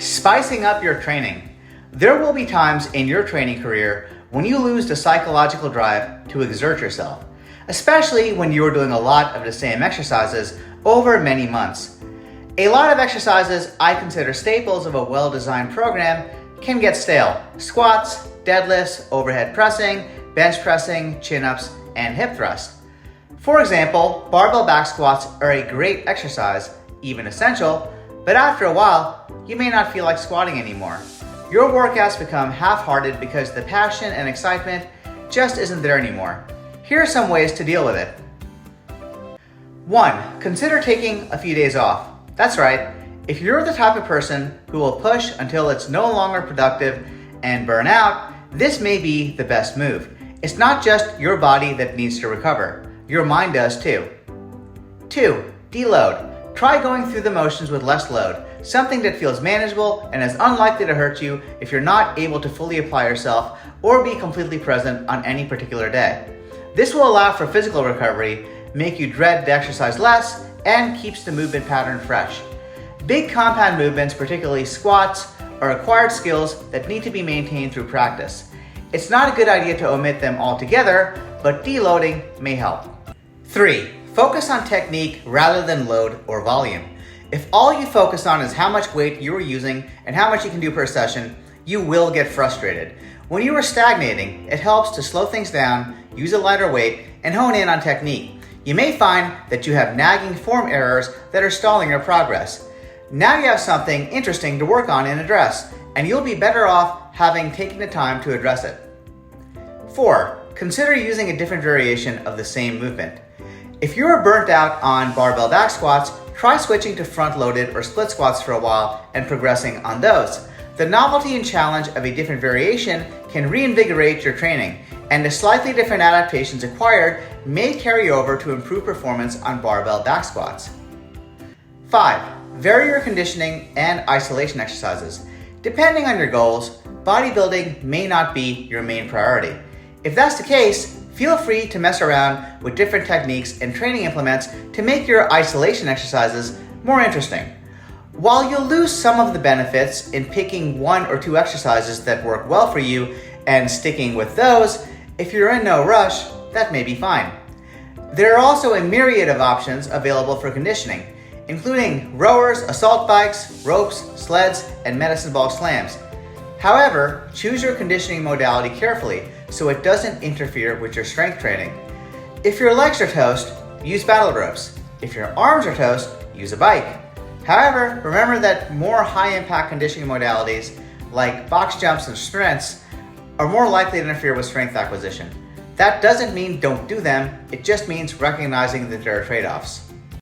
Spicing up your training. There will be times in your training career when you lose the psychological drive to exert yourself, especially when you are doing a lot of the same exercises over many months. A lot of exercises I consider staples of a well-designed program can get stale. Squats, deadlifts, overhead pressing, bench pressing, chin-ups, and hip thrust. For example, barbell back squats are a great exercise, even essential, but after a while, you may not feel like squatting anymore. Your workouts become half-hearted because the passion and excitement just isn't there anymore. Here are some ways to deal with it. 1. Consider taking a few days off. That's right, if you're the type of person who will push until it's no longer productive and burn out, this may be the best move. It's not just your body that needs to recover, your mind does too. 2. Deload. Try going through the motions with less load, something that feels manageable and is unlikely to hurt you if you're not able to fully apply yourself or be completely present on any particular day. This will allow for physical recovery, make you dread the exercise less, and keeps the movement pattern fresh. Big compound movements, particularly squats, are acquired skills that need to be maintained through practice. It's not a good idea to omit them altogether, but deloading may help. 3. Focus on technique rather than load or volume. If all you focus on is how much weight you are using and how much you can do per session, you will get frustrated. When you are stagnating, it helps to slow things down, use a lighter weight, and hone in on technique. You may find that you have nagging form errors that are stalling your progress. Now you have something interesting to work on and address, and you'll be better off having taken the time to address it. 4. Consider using a different variation of the same movement. If you are burnt out on barbell back squats, try switching to front-loaded or split squats for a while and progressing on those. The novelty and challenge of a different variation can reinvigorate your training, and the slightly different adaptations acquired may carry over to improve performance on barbell back squats. 5. Vary your conditioning and isolation exercises. Depending on your goals, bodybuilding may not be your main priority. If that's the case, feel free to mess around with different techniques and training implements to make your isolation exercises more interesting. While you'll lose some of the benefits in picking 1 or 2 exercises that work well for you and sticking with those, if you're in no rush, that may be fine. There are also a myriad of options available for conditioning, including rowers, assault bikes, ropes, sleds, and medicine ball slams. However, choose your conditioning modality carefully so it doesn't interfere with your strength training. If your legs are toast, use battle ropes. If your arms are toast, use a bike. However, remember that more high-impact conditioning modalities like box jumps and sprints are more likely to interfere with strength acquisition. That doesn't mean don't do them, it just means recognizing that there are trade-offs.